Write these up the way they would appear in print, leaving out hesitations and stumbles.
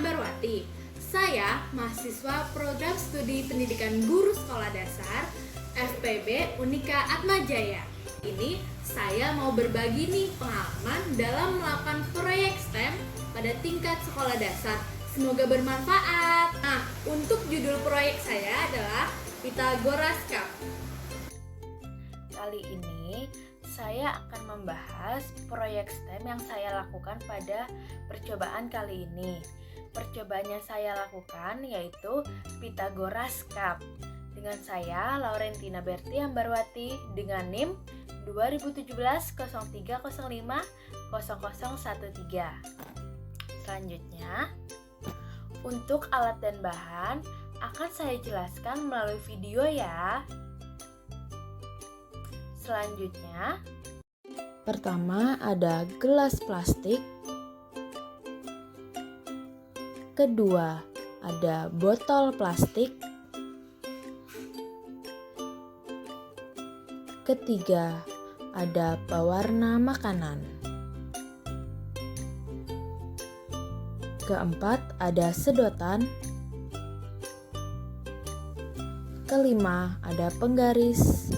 Ambarwati. Saya mahasiswa Program Studi Pendidikan Guru Sekolah Dasar FPB Unika Atmajaya. Ini saya mau berbagi nih pengalaman dalam melakukan proyek STEM pada tingkat sekolah dasar. Semoga bermanfaat. Nah, untuk judul proyek saya adalah Pythagoras Cup. Kali ini saya akan membahas proyek STEM yang saya lakukan pada percobaan kali ini. Percobaan yang saya lakukan yaitu Pythagoras Cup. Dengan saya, Laurentina Berti Ambarwati, dengan NIM 2017-0305-0013. Selanjutnya, untuk alat dan bahan akan saya jelaskan melalui video ya. Selanjutnya, pertama ada gelas plastik. Kedua, ada botol plastik. Ketiga, ada pewarna makanan. Keempat, ada sedotan. Kelima, ada penggaris.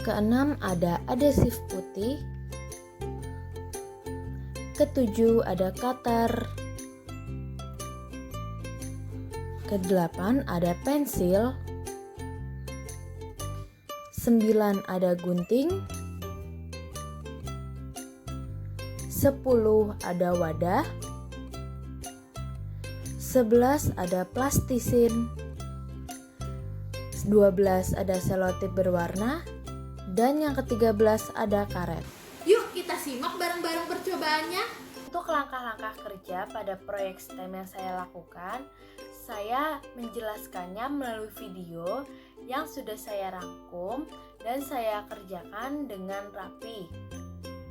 Keenam, ada adhesif putih. Ketujuh, ada cutter. Kedelapan, ada pensil. 9, ada gunting. 10, ada wadah. 11, ada plastisin. 12, ada selotip berwarna. Dan yang ke-13 ada karet. Yuk kita simak bareng-bareng percobaannya. Untuk langkah-langkah kerja pada proyek STEM yang saya lakukan, saya menjelaskannya melalui video yang sudah saya rangkum dan saya kerjakan dengan rapi.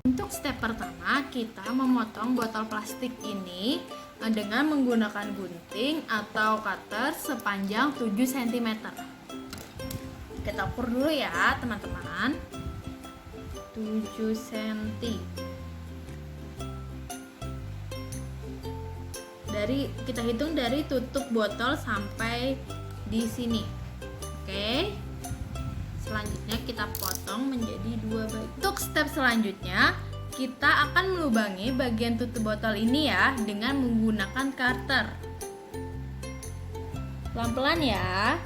Untuk step pertama, kita memotong botol plastik ini dengan menggunakan gunting atau cutter sepanjang 7 cm. Kita ukur dulu ya teman-teman. 7 cm. Kita hitung dari tutup botol sampai di sini. Oke. Selanjutnya kita potong menjadi 2 bagian. Untuk step selanjutnya, kita akan melubangi bagian tutup botol ini ya dengan menggunakan cutter. Pelan-pelan ya.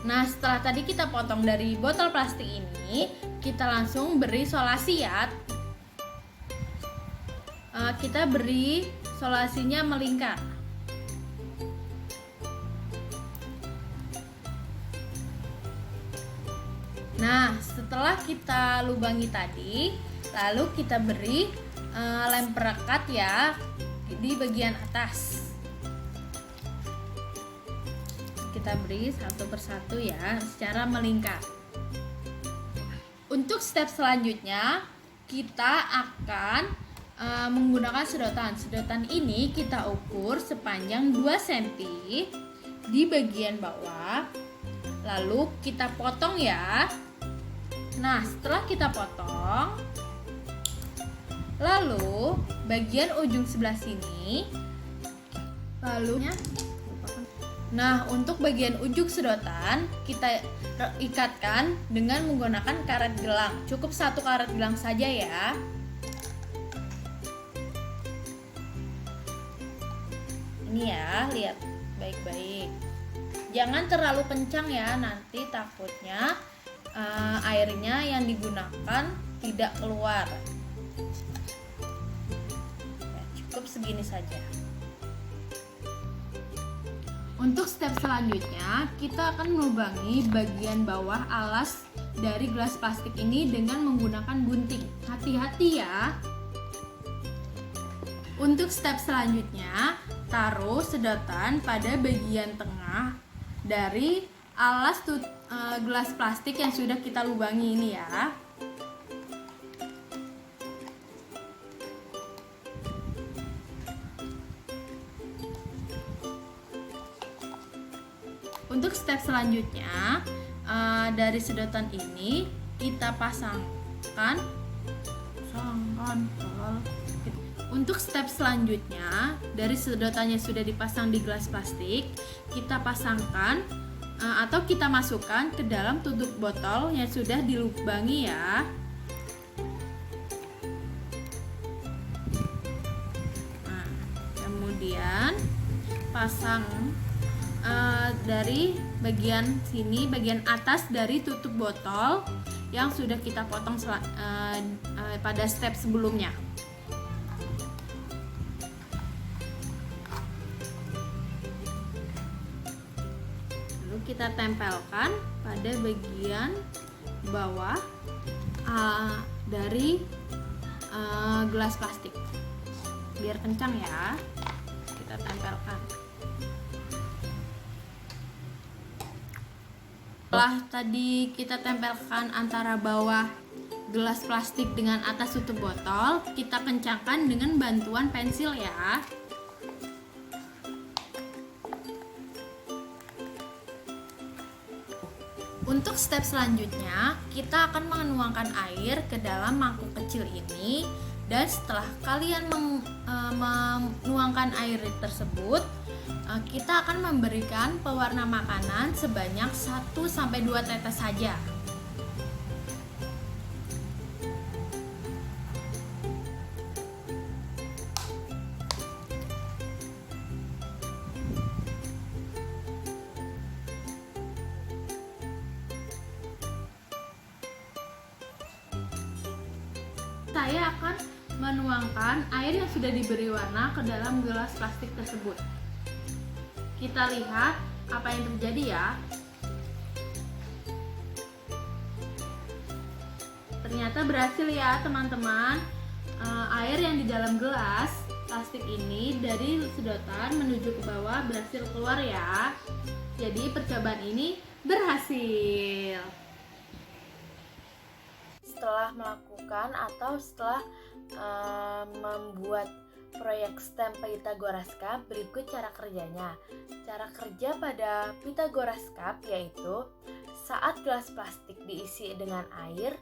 Nah, setelah tadi kita potong dari botol plastik ini, kita langsung beri solasi ya. Kita beri solasinya melingkar. Nah, setelah kita lubangi tadi, lalu kita beri lem perekat ya di bagian atas. Kita beri satu persatu ya, secara melingkar. Untuk step selanjutnya, kita akan menggunakan sedotan. Sedotan ini kita ukur sepanjang 2 cm di bagian bawah. Lalu kita potong ya. Nah, setelah kita potong, lalu bagian ujung sebelah sini, Nah, untuk bagian ujung sedotan kita ikatkan dengan menggunakan karet gelang. Cukup 1 karet gelang saja ya. Ini ya, lihat baik-baik. Jangan terlalu kencang ya, nanti takutnya airnya yang digunakan tidak keluar. Ya, cukup segini saja. Untuk step selanjutnya, kita akan melubangi bagian bawah alas dari gelas plastik ini dengan menggunakan gunting. Hati-hati ya. Untuk step selanjutnya, taruh sedotan pada bagian tengah dari alas gelas plastik yang sudah kita lubangi ini ya. Untuk step selanjutnya, dari sedotan ini kita pasangkan pasangkan. Untuk step selanjutnya, dari sedotannya sudah dipasang di gelas plastik, kita pasangkan atau kita masukkan ke dalam tutup botol yang sudah dilubangi ya. Nah, kemudian pasang dari bagian sini, bagian atas dari tutup botol yang sudah kita potong pada step sebelumnya. Kita tempelkan pada bagian bawah dari gelas plastik biar kencang ya. Kita tempelkan. Setelah tadi kita tempelkan antara bawah gelas plastik dengan atas tutup botol, kita kencangkan dengan bantuan pensil ya. Untuk step selanjutnya, kita akan menuangkan air ke dalam mangkuk kecil ini, dan setelah kalian menuangkan air tersebut, kita akan memberikan pewarna makanan sebanyak 1-2 tetes saja. Saya akan menuangkan air yang sudah diberi warna ke dalam gelas plastik tersebut. Kita lihat apa yang terjadi ya. Ternyata berhasil ya teman-teman. Air yang di dalam gelas plastik ini dari sedotan menuju ke bawah berhasil keluar ya. Jadi percobaan ini berhasil. Setelah melakukan atau setelah membuat proyek STEM Pythagoras Cup, berikut cara kerjanya. Cara kerja pada Pythagoras Cup yaitu saat gelas plastik diisi dengan air,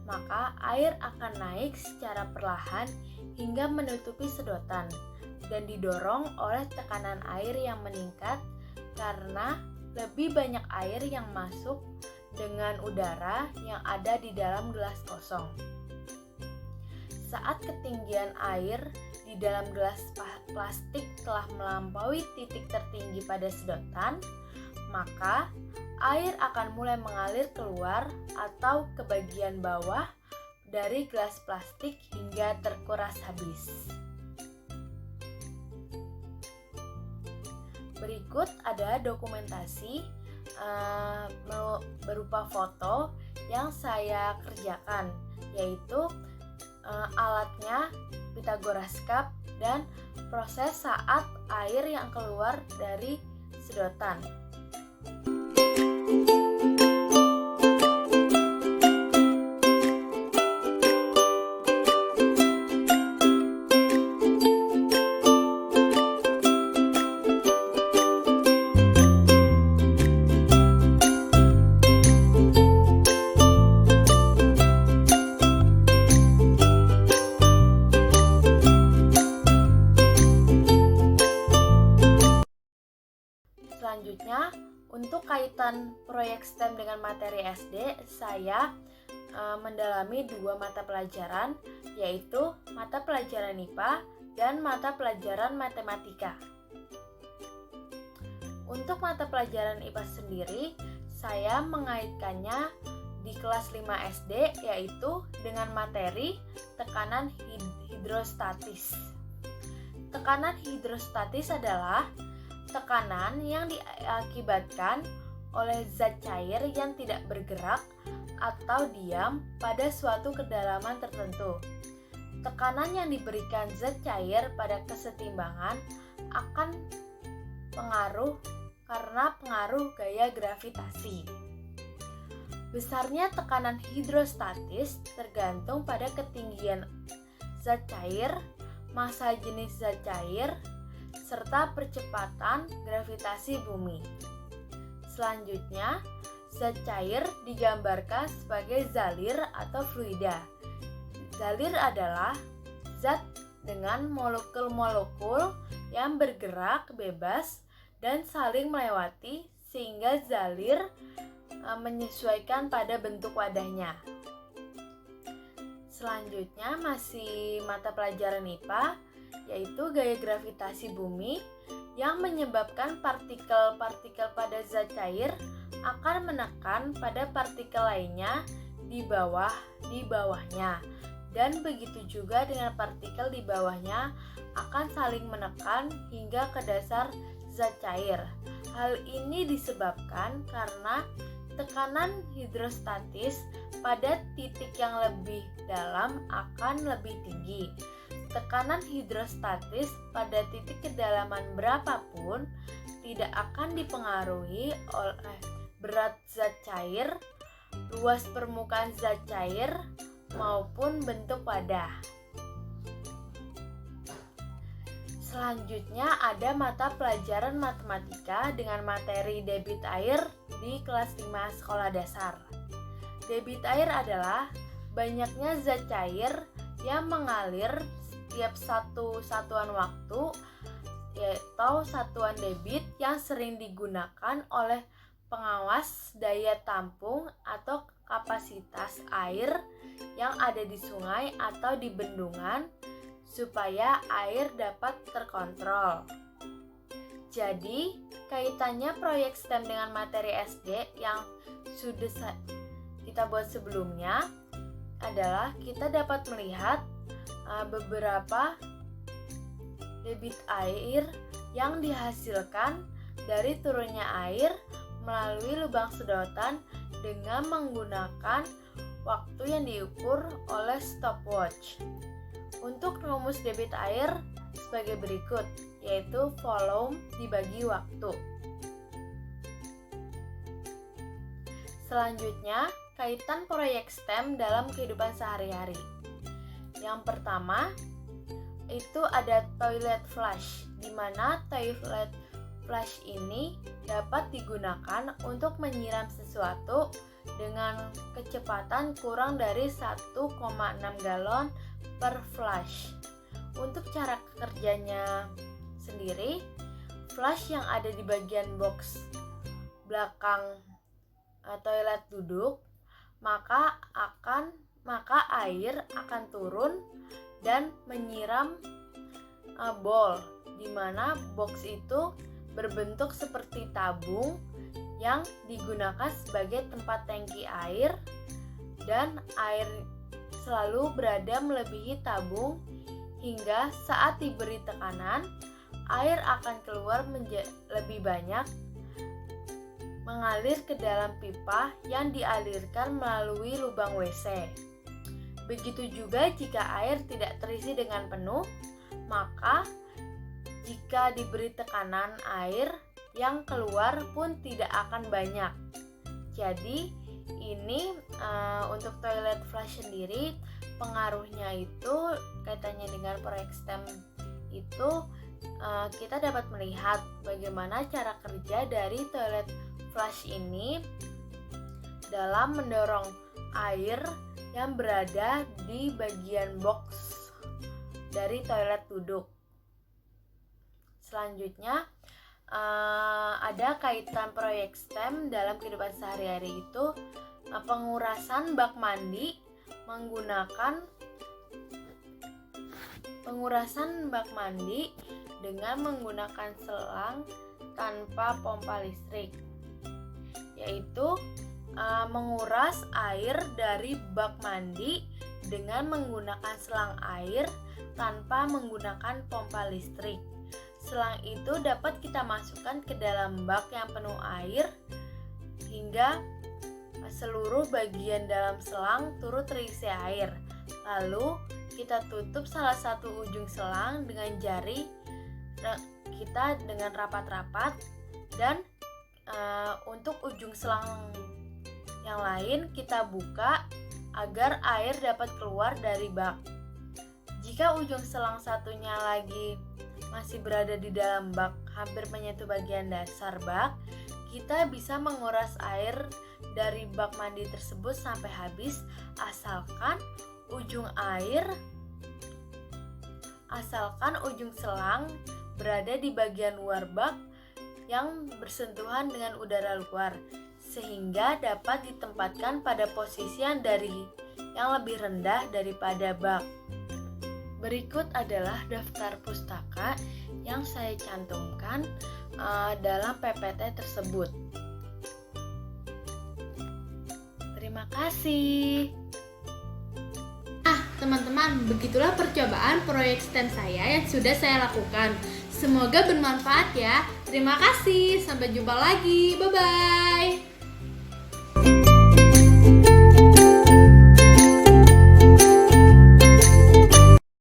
maka air akan naik secara perlahan hingga menutupi sedotan dan didorong oleh tekanan air yang meningkat karena lebih banyak air yang masuk dengan udara yang ada di dalam gelas kosong. Saat ketinggian air di dalam gelas plastik telah melampaui titik tertinggi pada sedotan, maka air akan mulai mengalir keluar atau ke bagian bawah dari gelas plastik hingga terkuras habis. Berikut ada dokumentasi berupa foto yang saya kerjakan, yaitu alatnya Pythagoras Cup dan proses saat air yang keluar dari sedotan. Selanjutnya, untuk kaitan proyek STEM dengan materi SD, saya mendalami 2 mata pelajaran, yaitu mata pelajaran IPA dan mata pelajaran matematika. Untuk mata pelajaran IPA sendiri, saya mengaitkannya di kelas 5 SD, yaitu dengan materi tekanan hidrostatis. Tekanan hidrostatis adalah tekanan yang diakibatkan oleh zat cair yang tidak bergerak atau diam pada suatu kedalaman tertentu. Tekanan yang diberikan zat cair pada kesetimbangan akan pengaruh karena pengaruh gaya gravitasi. Besarnya tekanan hidrostatis tergantung pada ketinggian zat cair, massa jenis zat cair, serta percepatan gravitasi bumi. Selanjutnya, zat cair digambarkan sebagai zalir atau fluida. Zalir adalah zat dengan molekul-molekul yang bergerak bebas dan saling melewati sehingga zalir menyesuaikan pada bentuk wadahnya. Selanjutnya masih mata pelajaran IPA, yaitu gaya gravitasi bumi yang menyebabkan partikel-partikel pada zat cair akan menekan pada partikel lainnya di bawahnya. Dan begitu juga dengan partikel di bawahnya akan saling menekan hingga ke dasar zat cair. Hal ini disebabkan karena tekanan hidrostatis pada titik yang lebih dalam akan lebih tinggi. Tekanan hidrostatis pada titik kedalaman berapapun tidak akan dipengaruhi oleh berat zat cair, luas permukaan zat cair, maupun bentuk wadah. Selanjutnya ada mata pelajaran matematika dengan materi debit air di kelas 5 sekolah dasar. Debit air adalah banyaknya zat cair yang mengalir setiap satu satuan waktu, yaitu satuan debit yang sering digunakan oleh pengawas daya tampung atau kapasitas air yang ada di sungai atau di bendungan supaya air dapat terkontrol. Jadi, kaitannya proyek STEM dengan materi SD yang sudah kita buat sebelumnya adalah kita dapat melihat beberapa debit air yang dihasilkan dari turunnya air melalui lubang sedotan dengan menggunakan waktu yang diukur oleh stopwatch. Untuk rumus debit air sebagai berikut, yaitu volume dibagi waktu. Selanjutnya, kaitan proyek STEM dalam kehidupan sehari-hari. Yang pertama, itu ada toilet flush, di mana toilet flush ini dapat digunakan untuk menyiram sesuatu dengan kecepatan kurang dari 1,6 galon per flush. Untuk cara kerjanya sendiri, flush yang ada di bagian box belakang toilet duduk, maka air akan turun dan menyiram bowl, di mana box itu berbentuk seperti tabung yang digunakan sebagai tempat tangki air, dan air selalu berada melebihi tabung hingga saat diberi tekanan, air akan keluar lebih banyak mengalir ke dalam pipa yang dialirkan melalui lubang WC. Begitu juga jika air tidak terisi dengan penuh, maka jika diberi tekanan, air yang keluar pun tidak akan banyak. Jadi ini untuk toilet flush sendiri pengaruhnya itu kaitannya dengan proyek STEM itu kita dapat melihat bagaimana cara kerja dari toilet flush ini dalam mendorong air yang berada di bagian box dari toilet duduk. Selanjutnya ada kaitan proyek STEM dalam kehidupan sehari-hari itu pengurasan bak mandi dengan menggunakan selang tanpa pompa listrik, yaitu menguras air dari bak mandi dengan menggunakan selang air tanpa menggunakan pompa listrik. Selang itu dapat kita masukkan ke dalam bak yang penuh air hingga seluruh bagian dalam selang turut terisi air. Lalu kita tutup salah satu ujung selang dengan jari kita dengan rapat-rapat, dan untuk ujung selang yang lain kita buka agar air dapat keluar dari bak. Jika ujung selang satunya lagi masih berada di dalam bak hampir menyentuh bagian dasar bak, kita bisa menguras air dari bak mandi tersebut sampai habis, asalkan ujung air asalkan ujung selang berada di bagian luar bak yang bersentuhan dengan udara luar, sehingga dapat ditempatkan pada posisi yang lebih rendah daripada bak. Berikut adalah daftar pustaka yang saya cantumkan dalam PPT tersebut. Terima kasih. Teman-teman, begitulah percobaan proyek STEM saya yang sudah saya lakukan. Semoga bermanfaat ya. Terima kasih, sampai jumpa lagi. Bye-bye.